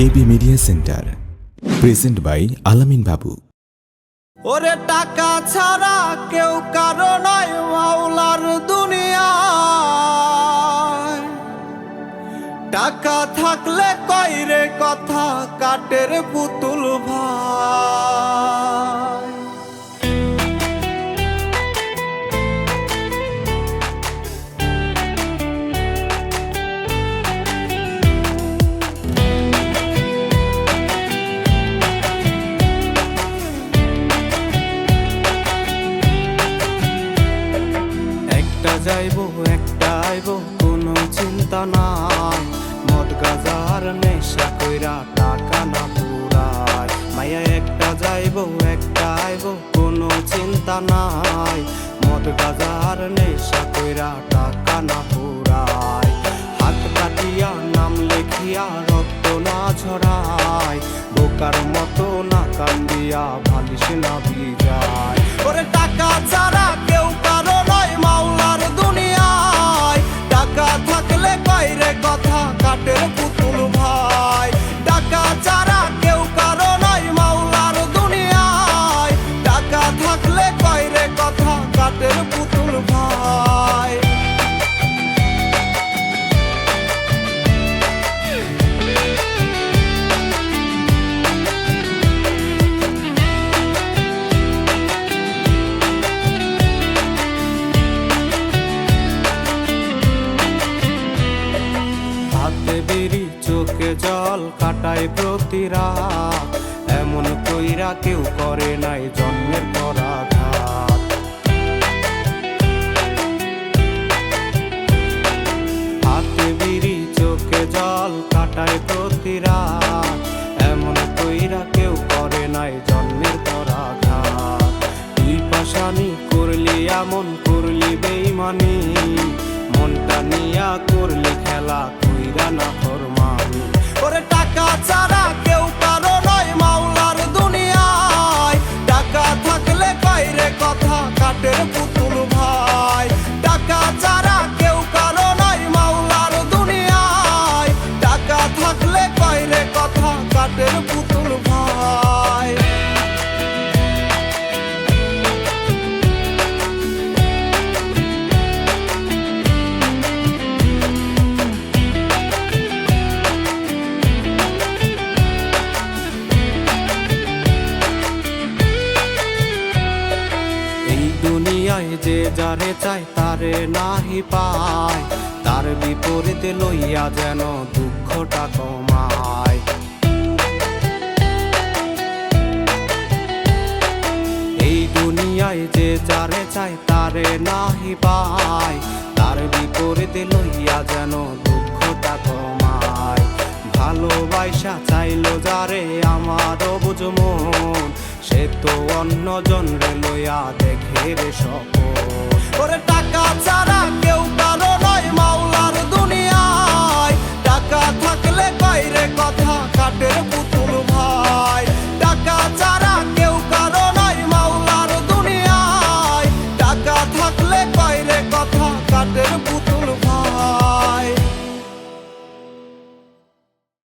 AB media centre present by Alamin Babu. ওরে টাকা ছাড়া কেউ কারো নয় মাওলার দুনিয়ায়। টাকা থাকলে কইরে কথা কাটের পুতুল ভাই। একটা যাইবো একটা আইবো কোনো চিন্তা নাই। মদ গাজার নেশা কইরা টাকা না পুরায়। মায়া একটা যাইবো একটা আইবো কোনো চিন্তা নাই। মদ গাজার নেশা কইরা টাকা না পুরায়। হাত কাটিয়া নাম লেখিয়া রক্ত না ঝরায়। বোকার মতো না কান্দিয়া ভালিস না ভিজায়। ওরে টাকা ছাড়া কেউ কারো নয় মাওলার দুনিয়ায়। টাকা থাকলে কইরে কথা কাটের পুতুল ভাই। টাকা ছাড়া কেউ কারো নয় মাওলার দুনিয়ায়। টাকা থাকলে কইরে কথা কাটের পুতুল ভাই। হাতে বিড়ি চোখে জল কাটায় প্রতি রাত। এমন কইরা কেউ করে নাই জন্মের পরাঘাত। হাতে বিড়ি চোখে জল কাটায় প্রতি রাত। এমন কইরা কেউ করে নাই জন্মের পরাঘাত। তুই পাশানি করলি এমন করলি বেইমানি। মনটা নিয়া করলি খেলা কইরা না ফরমানি। ওরে টাকা ছাড়া কেউ কারো নয় মাওলার দুনিয়ায়। টাকা থাকলে কইরে কথা কাটের পুতুল ভাই। টাকা ছাড়া কেউ কারো নয় মাওলার দুনিয়ায়। টাকা থাকলে কইরে কথা কাটের পুতুল ভাই। দুনিয়ায় যে যারে চায় তারে নাহি পায়। তার বিপরীতে লইয়া যেন দুঃখটা কমায়। এই দুনিয়ায় যে যারে চায় তারে নাহি পায়। তার বিপরীতে লইয়া যেন দুঃখটা কমায়। ভালোবাসা চাইলো যারে আমার অবুঝ মন। সে তো অন্য জনরে লইয়া দেখে রে স্বপন। ওরে টাকা ছাড়া কেউ কারো নয় মাওলার দুনিয়ায়। টাকা থাকলে কইরে কথা কাটের পুতুল